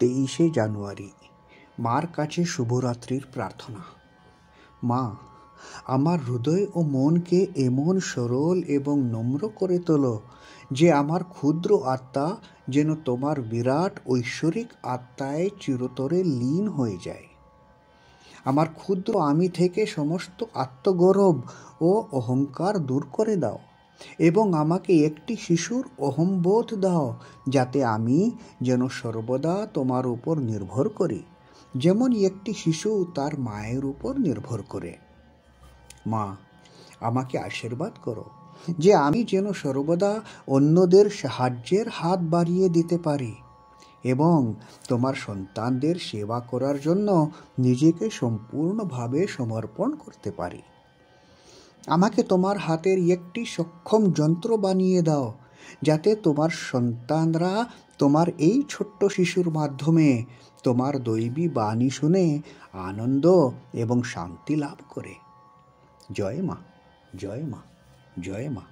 23শে জানুয়ারি মার কাছে শুভরাত্রির প্রার্থনা। মা, আমার হৃদয় ও মনকে এমন সরল এবং নম্র করে তোলো যে আমার ক্ষুদ্র আত্মা যেন তোমার বিরাট ঐশ্বরিক আত্মায় চিরতরে লীন হয়ে যায়। আমার ক্ষুদ্র আমি থেকে সমস্ত আত্মগৌরব ও অহংকার দূর করে দাও এবং আমাকে একটি শিশুর অহংবোধ দাও, যাতে আমি যেন সর্বদা তোমার উপর নির্ভর করি, যেমন একটি শিশু তার মায়ের উপর নির্ভর করে। মা, আমাকে আশীর্বাদ করো যে আমি যেন সর্বদা অন্যদের সাহায্যের হাত বাড়িয়ে দিতে পারি এবং তোমার সন্তানদের সেবা করার জন্য নিজেকে সম্পূর্ণভাবে সমর্পণ করতে পারি। আমাকে তোমার হাতের একটি সক্ষম যন্ত্র বানিয়ে দাও, যাতে তোমার সন্তানরা তোমার এই ছোট্ট শিশুর মাধ্যমে তোমার দৈবী বাণী শুনে আনন্দ এবং শান্তি লাভ করে। জয় মা, জয় মা, জয় মা।